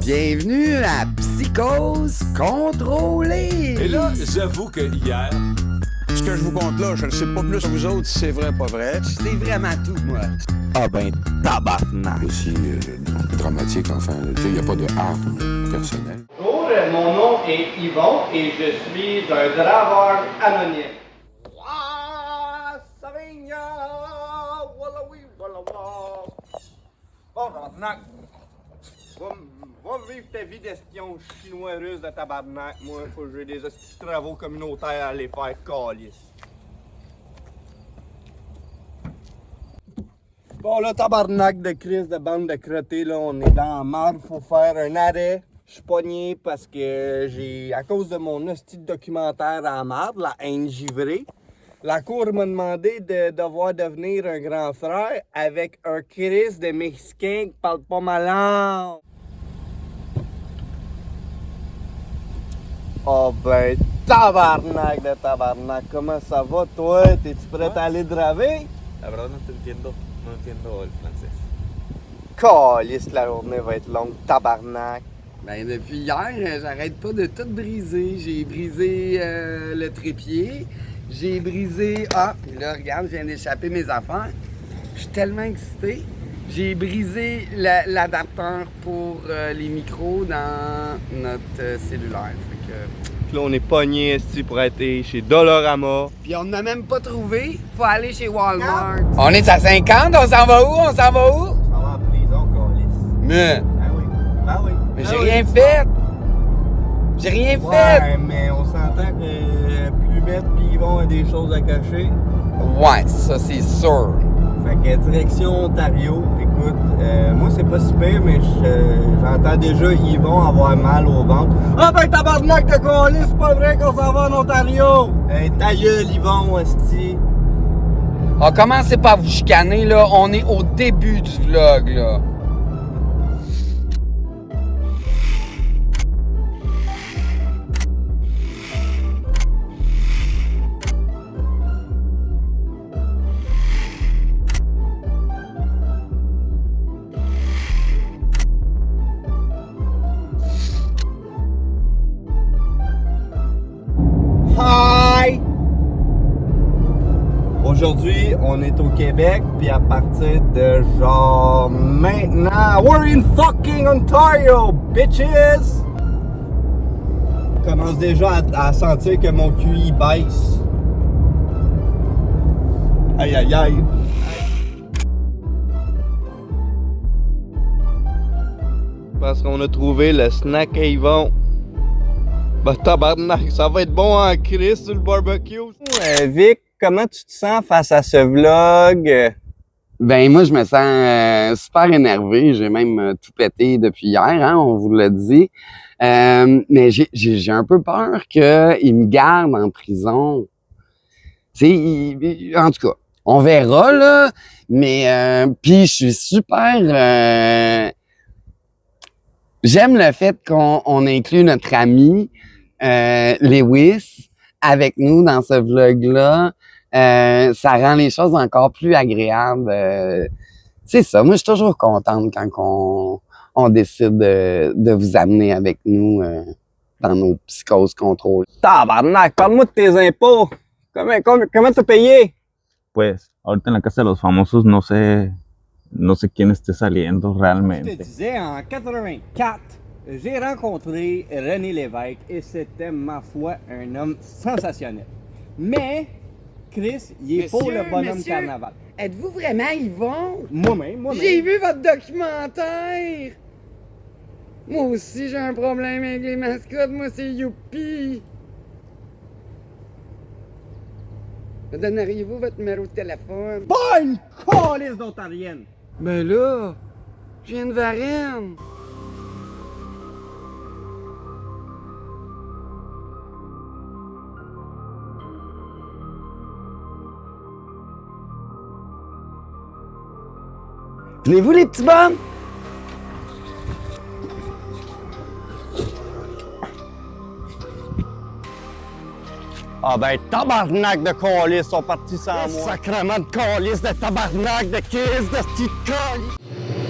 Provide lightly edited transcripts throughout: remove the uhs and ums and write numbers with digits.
Bienvenue à Psychose contrôlée! Et là, j'avoue que hier... Ce que je vous conte là, je ne sais pas plus que vous autres si c'est vrai ou pas vrai. C'est vraiment tout, moi. Ah ben, tabarnak! Aussi dramatique, enfin. Il n'y a pas de harme personnelle. Bonjour, mon nom est Yvon et je suis un draveur anonyme. Bon, tabarnak. Va vivre ta vie d'espion chinois russe de tabarnak. Moi, faut que j'ai des petits travaux communautaires à aller faire calice. Bon, là, tabarnak de crise de bande de crottés, là, on est dans la marde, faut faire un arrêt. Je suis pogné parce que j'ai, à cause de mon hostie de documentaire à la marde, la haine givrée, la cour m'a demandé de devoir devenir un grand frère avec un crise de Mexicain qui parle pas ma langue. Oh ben, tabarnak de tabarnak, comment ça va toi? T'es-tu prêt à aller draver? La verdad no entiendo el francés. Calisse, la journée va être longue, tabarnak. Ben, depuis hier, j'arrête pas de tout briser. J'ai brisé le trépied. J'ai brisé... Ah, puis là, regarde, je viens d'échapper mes affaires. Je suis tellement excité. J'ai brisé l'adapteur pour les micros dans notre cellulaire. Fait que... Puis là, on est pogné pour être chez Dollarama. Puis on n'a même pas trouvé. Faut aller chez Walmart. On est à 50, on s'en va où? On s'en va où? On s'en va en prison, calisse. Mais... Ah oui, ah oui. Mais j'ai rien fait! J'ai rien fait! Ouais, mais on s'entend que Plumette pis Yvon a des choses à cacher. Ouais, ça c'est sûr. Fait que direction Ontario, écoute, moi c'est pas si pire, mais j'entends déjà Yvon avoir mal au ventre. Ah ben tabarnak de colis, c'est pas vrai qu'on s'en va en Ontario! Ta gueule, Yvon, esti. Ah, commencez pas à vous chicaner, là. On est au début du vlog, là. Hi! Aujourd'hui, on est au Québec, puis à partir de genre maintenant, we're in fucking Ontario, bitches! Je commence déjà à sentir que mon QI baisse. Aïe aïe aïe! Parce qu'on a trouvé le snack à Yvon. Bah tabarnak, ça va être bon en crise sur le barbecue. Vic, comment tu te sens face à ce vlog? Ben, moi, je me sens super énervé. J'ai même tout pété depuis hier, hein, on vous l'a dit. Mais j'ai un peu peur qu'il me garde en prison. Tu sais, en tout cas, on verra, là. Mais, puis je suis super... J'aime le fait qu'on inclut notre ami Lewis avec nous dans ce vlog-là. Ça rend les choses encore plus agréables. C'est ça, moi je suis toujours contente quand on décide de vous amener avec nous dans nos psychoses contrôlées. Tabarnak, parle-moi de tes impôts. Comment t'as payé? Pues, ahorita en la casa de los famosos no sé quién esté saliendo realmente. Je te disais, en 84, j'ai rencontré René Lévesque et c'était, ma foi, un homme sensationnel. Mais, Chris, il est pour le bonhomme carnaval. Êtes-vous vraiment Yvon? Moi-même. J'ai vu votre documentaire! Moi aussi, j'ai un problème avec les mascottes. Moi, c'est Youpi! Me donneriez-vous votre numéro de téléphone? Pas une calisse d'Ontarienne! Ben là, je viens de Varennes. Venez-vous les petits bums? Ah ben, tabarnak de calice sont partis sans moi. Sacrement de calice, de tabarnak, de calice, de petite calice.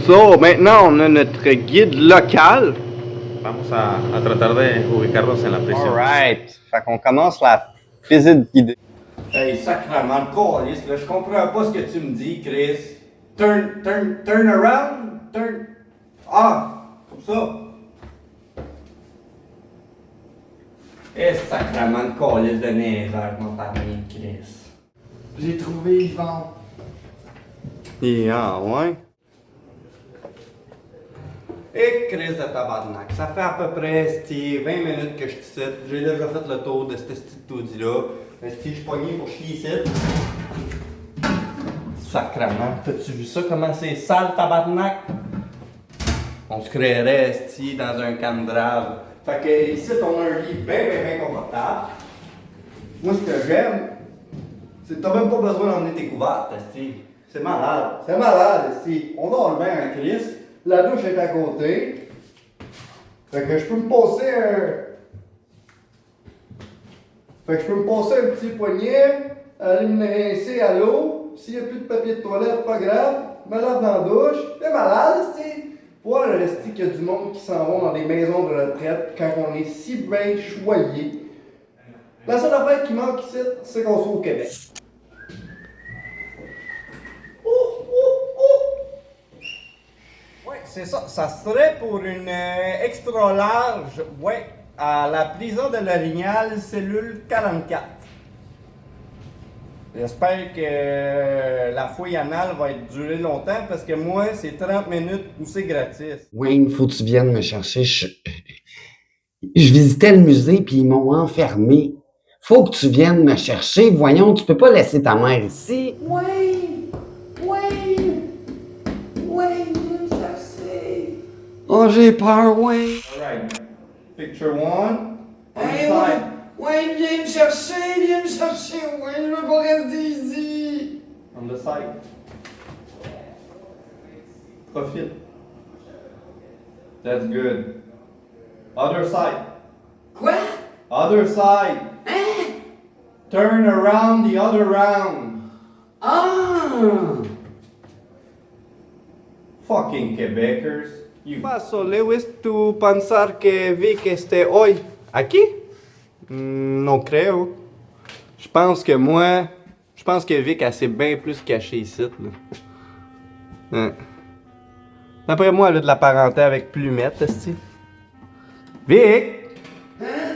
So, maintenant, on a notre guide local Vamos a tratar de ubicarnos en la prisión. Alright. Fait qu'on commence la visite guidée. Hey, sacrément de câlisse, là, je comprends pas ce que tu me dis, Chris. Turn around, turn... Ah, comme ça. Eh, sacrément de câlisse de niaiseur, mon parmi, Chris. J'ai trouvé Yvon. Ah, ouais? Et Chris de tabarnak, ça fait à peu près 20 minutes que je te cite. J'ai déjà fait le tour de ce petit taudis-là. Je suis pogné pour chier ici. Sacrement, t'as-tu vu ça, comment c'est sale, tabarnak? On se créerait esti dans un camp de drave. Fait que ici, on a un lit bien confortable. Moi, ce que j'aime, c'est que t'as même pas besoin d'emmener tes couvertes, esti. C'est malade, esti. On dort bien en Chris. La douche est à côté. Fait que je peux me passer un petit poignet, aller me rincer à l'eau. S'il n'y a plus de papier de toilette, pas grave. Me lave dans la douche. C'est malade, esti. Pour le reste qu'il y a du monde qui s'en vont dans des maisons de retraite quand on est si bien choyé. La seule affaire qui manque ici, c'est qu'on soit au Québec. Ouais, c'est ça. Ça serait pour une extra large, ouais, à la prison de l'Orignal, cellule 44. J'espère que la fouille anale va être durer longtemps parce que moi, c'est 30 minutes ou c'est gratis. Wayne, faut que tu viennes me chercher. Je visitais le musée puis ils m'ont enfermé. Faut que tu viennes me chercher. Voyons, tu peux pas laisser ta mère ici. Wayne, viens me chercher. Oh, j'ai peur, Wayne. Alright. Picture one. Hey, Wayne, viens me chercher, Wayne, je veux pas rester ici. On the side. Profile. That's good. Other side. Quoi? Other side. Hein? Turn around the other round. Ah! Fucking Quebecers. Paso, Lewis, ¿tú pensar que vi que esté hoy aquí? Non creo. Je pense que Vic, elle s'est bien plus cachée ici, là. Hein. D'après moi, elle a de la parenté avec Plumette, esti. Vic! Hein?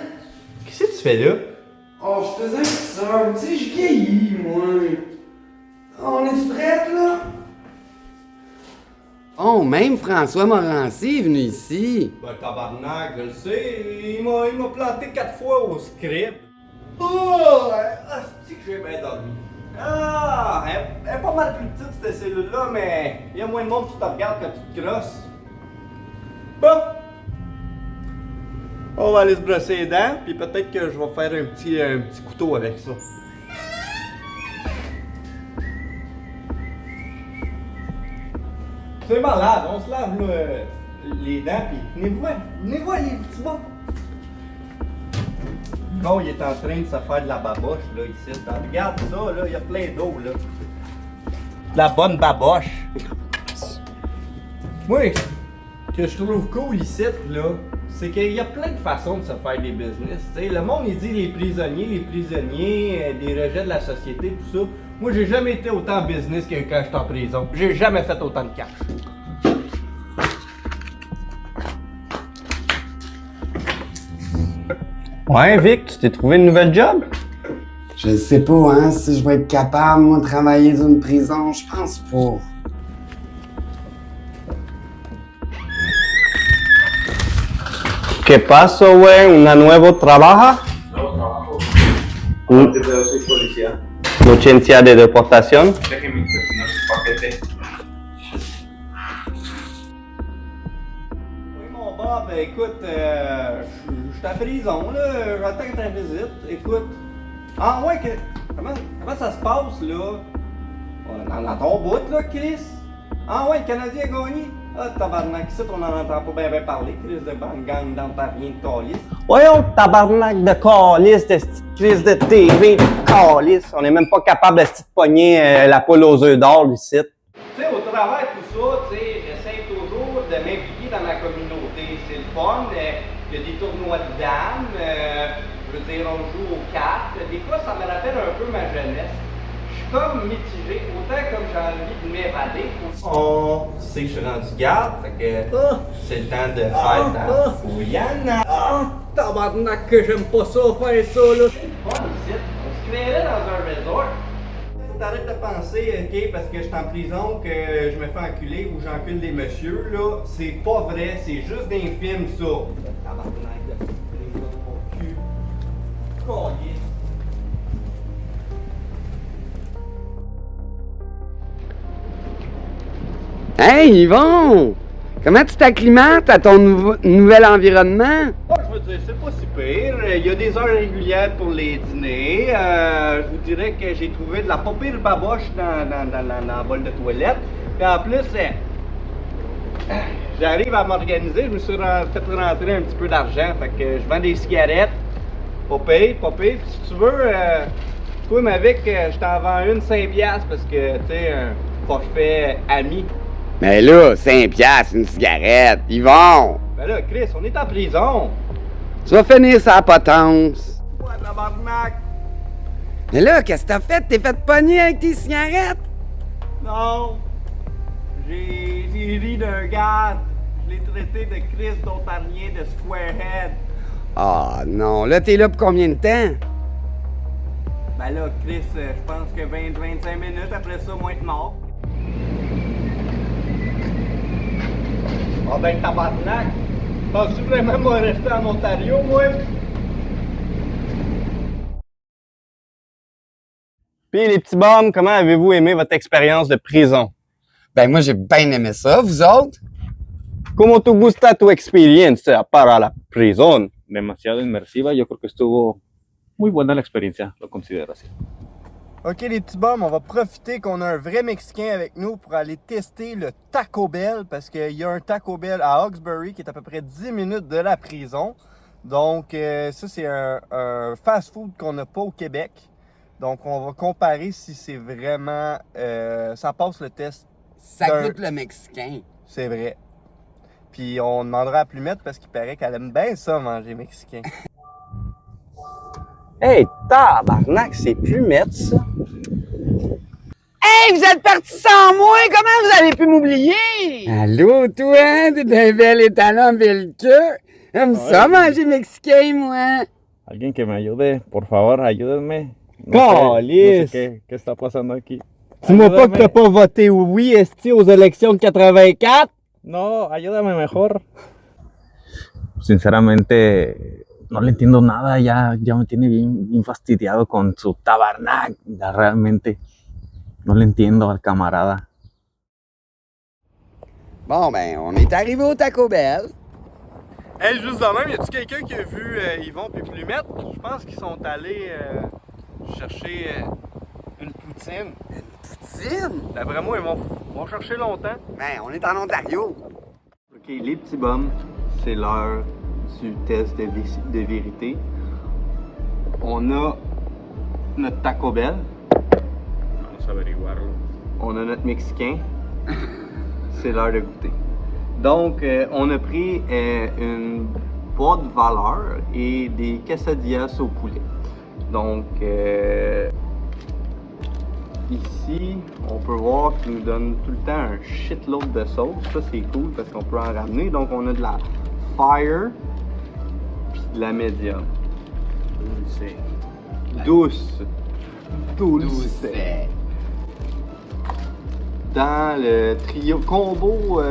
Qu'est-ce que tu fais là? Oh, je faisais un petit tu sais, je vieillis, moi. On est-tu prête, là? Oh, même François Morancy est venu ici. Ben, tabarnak, je le sais. Il m'a planté 4 fois au script. Oh! C'est que j'ai bien dormi. Ah! Elle est pas mal plus petite, cette cellule-là, mais il y a moins de monde qui te regarde quand tu te crosses. Bon! On va aller se brosser les dents, puis peut-être que je vais faire un petit couteau avec ça. C'est malade, on se lave là, les dents, puis venez-vous les petits bons. Là, il est en train de se faire de la baboche, là, ici. Regarde ça, là, il y a plein d'eau, là. De la bonne baboche. Moi, ce que je trouve cool ici, là, c'est qu'il y a plein de façons de se faire des business. T'sais, le monde, il dit les prisonniers, des rejets de la société, tout ça. Moi, j'ai jamais été autant en business que quand j'étais en prison. J'ai jamais fait autant de cash. Ouais, Vic, tu t'es trouvé une nouvelle job? Je sais pas, hein, si je vais être capable, moi, de travailler dans une prison. Je pense pas. ¿Qué pasó, güey? ¿Una nuevo trabaja? Nuevo trabajo. Aparte de soy policía. Licencia de deportación. Déjeme inspeccionar su paquete. Oui, mon Bob, écoute, je suis à prison, là, j'attends ta visite, écoute. Ah ouais, comment ça se passe, là? Dans ton bout, là, Chris? Ah ouais, le Canadien a gagné? Ah, tabarnak, ici, on n'en entend pas bien parler, Chris de gang dans ta rien de calice. Voyons, tabarnak de calice, de Chris de TV, de calice. On n'est même pas capable de se pogner la poule aux œufs d'or, ici. Tu sais, au travers de tout ça, tu sais, j'essaie toujours de m'impliquer dans ma communauté. C'est le fun, fun. Il y a des tournois de dames. Je veux dire, on joue aux cartes. Des fois, ça me rappelle un peu ma jeunesse. Je suis comme mitigé. Autant comme j'ai envie de m'évader. On sait que je suis rendu garde. Fait que c'est le temps de faire ta fouillane. Tabarnak que j'aime pas ça, faire ça là. C'est fun ici. On se créerait dans un resort. Faut t'arrêter de penser, ok, parce que je suis en prison, que je me fais enculer ou j'encule des messieurs, là. C'est pas vrai, c'est juste des films, ça. Tabarnak de prison, mon cul. Collier. Hey, Yvon! Comment tu t'acclimates à ton nouvel environnement? Oh, je veux dire, c'est pas si pire. Il y a des heures régulières pour les dîners. Je vous dirais que j'ai trouvé de la pas pire baboche dans le bol de toilette. Puis en plus, j'arrive à m'organiser. Je me suis fait rentrer un petit peu d'argent. Fait que je vends des cigarettes. Pas pire, pas pire. Puis si tu veux, toi, Mavic, je t'en vends une 5$ parce que, tu sais, forfait ami. Mais là, 5$, une cigarette, Yvon! Ben là, Chris, on est en prison. Tu vas finir sa potence. Ouais, tabarnak. Mais là, qu'est-ce que t'as fait? T'es fait pogner avec tes cigarettes? Non. J'ai ri d'un gars. Je l'ai traité de Chris d'Ontarien de Squarehead. Ah non, là, t'es là pour combien de temps? Ben là, Chris, je pense que 20-25 minutes après ça, moi être mort. Ah ben tabarnak! Penses-tu vraiment moi rester en Ontario, moi? Puis les petits bums, comment avez-vous aimé votre expérience de prison? Ben moi, j'ai bien aimé ça, vous autres? Comment te gusta tu experiencia para la prison? Demasiado inmersiva, yo creo que estuvo muy buena la experiencia, lo considero así. Ok les petits bums, on va profiter qu'on a un vrai Mexicain avec nous pour aller tester le Taco Bell parce qu'il y a un Taco Bell à Hawkesbury qui est à peu près 10 minutes de la prison. Donc ça c'est un fast-food qu'on n'a pas au Québec. Donc on va comparer si c'est vraiment... ça passe le test. Ça goûte le Mexicain. C'est vrai. Puis on demandera à Plumette parce qu'il paraît qu'elle aime bien ça manger mexicain. Hey, tabarnak, c'est Plumette, ça. Hey, vous êtes partis sans moi! Comment vous avez pu m'oublier? Allô, toi? T'es un bel étalon bel queue. J'aime ça manger mexicain, moi. Alguien que me ayude, por favor, ayúdenme. Calice! ¿Qué está pasando aquí? Dis-moi pas que t'as pas voté oui, esti, aux élections de 84? No, ayúdame mejor. Sinceramente, no le entiendo nada, ya me tiene bien fastidiado con su tabarnak. Ya realmente no le entiendo al camarada. Bon, ben, on est arrivé au Taco Bell. Hey, juste de même, y a-tu quelqu'un qui a vu Yvon puis Plumette? Je pense qu'ils sont allés chercher une poutine. Poutine? D'après moi, ils vont chercher longtemps. Ben, on est en Ontario. Ok, les petits bums, c'est l'heure du test de vérité. On a notre Taco Bell. Vamos a averiguarlo. On a notre Mexicain. C'est l'heure de goûter. Donc, on a pris une boîte de valeur et des quesadillas au poulet. Donc, ici, on peut voir qu'ils nous donnent tout le temps un shitload de sauce. Ça, c'est cool parce qu'on peut en ramener. Donc, on a de la fire puis de la medium. Douce. Dans le trio combo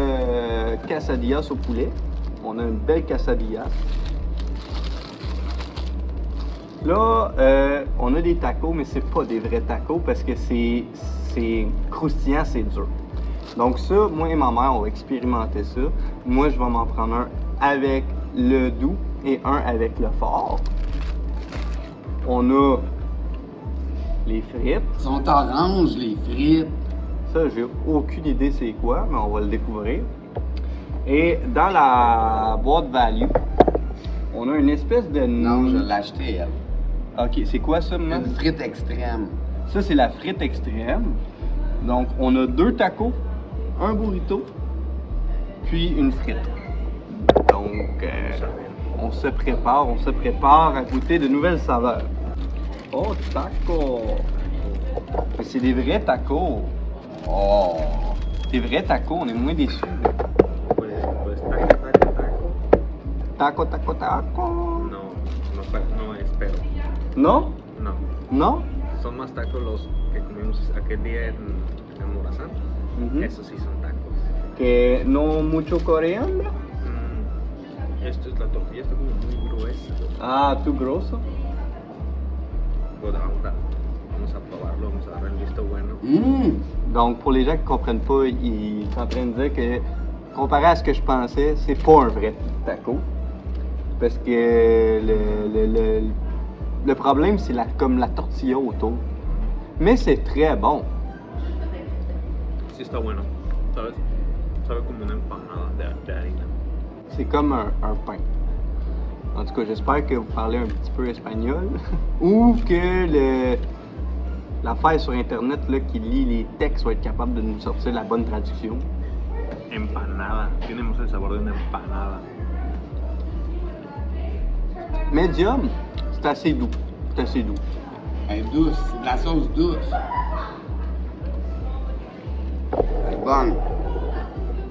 quesadillas au poulet, on a une belle quesadillas. Là, on a des tacos, mais c'est pas des vrais tacos parce que c'est croustillant, c'est dur. Donc ça, moi et ma mère, on va expérimenter ça. Moi, je vais m'en prendre un avec le doux et un avec le fort. On a les frites. Ils sont oranges, les frites. Ça, j'ai aucune idée c'est quoi, mais on va le découvrir. Et dans la boîte value, on a une espèce de... Non, je l'ai acheté, elle. Ok, c'est quoi ça, maintenant? Une frite extrême. Ça, c'est la frite extrême. Donc, on a 2 tacos, un burrito, puis une frite. Donc, Donc, on se prépare à goûter de nouvelles saveurs. Oh, tacos! Mais c'est des vrais tacos! Oh! Des vrais tacos, on est moins déçus. Pues taco. Taco! No, no espero. Non? No. Non? Son más tacos los que comimos aquel día en Morazán. Mhm. Esos sí son tacos. Que no mucho coriandro? Esto es la tortilla, está como muy gruesa. Ah, ¿tú grosso? Bueno, vamos a probarlo, vamos a dar el visto bueno. Donc, pour les gens qui comprennent pas, ils sont en train de dire que, comparé à ce que je pensais, c'est pas un vrai taco. Parce que le problème, c'est comme la tortilla autour. Mais c'est très bon. Sí está bueno, ¿sabes? Sabe como una empanada de harina. C'est comme un pain. En tout cas, j'espère que vous parlez un petit peu espagnol. Ou que l'affaire sur Internet là, qui lit les textes va être capable de nous sortir la bonne traduction. Empanada, tenemos el sabor de una empanada. Medium, c'est assez doux. C'est assez doux. Elle est douce, c'est de la sauce douce. Elle est bonne.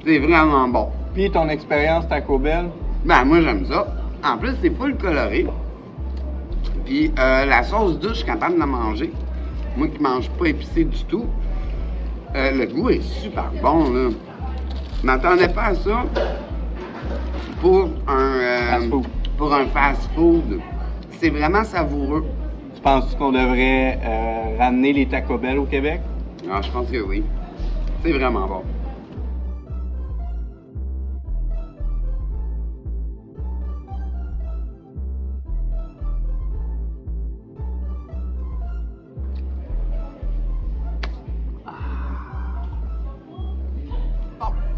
C'est vraiment bon. Puis ton expérience Taco Bell? Ben, moi, j'aime ça. En plus, c'est full coloré. Puis, la sauce douce, je suis capable de la manger. Moi qui mange pas épicé du tout, le goût est super bon, là. Je m'attendais pas à ça pour un fast-food. C'est vraiment savoureux. Tu penses qu'on devrait ramener les Taco Bell au Québec? Ah, je pense que oui. C'est vraiment bon.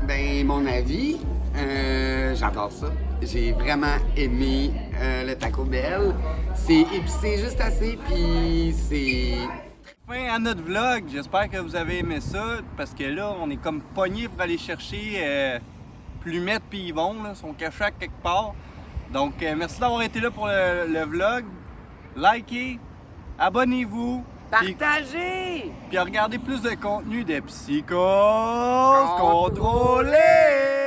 Ben, mon avis, j'adore ça. J'ai vraiment aimé le Taco Bell. C'est épicé juste assez, puis c'est... Fin à notre vlog, j'espère que vous avez aimé ça, parce que là, on est comme pognés pour aller chercher Plumette puis Yvon, là, sont cachés à quelque part. Donc, merci d'avoir été là pour le vlog. Likez, abonnez-vous. Partagez! Puis regardez plus de contenu de Psychose Contrôlée!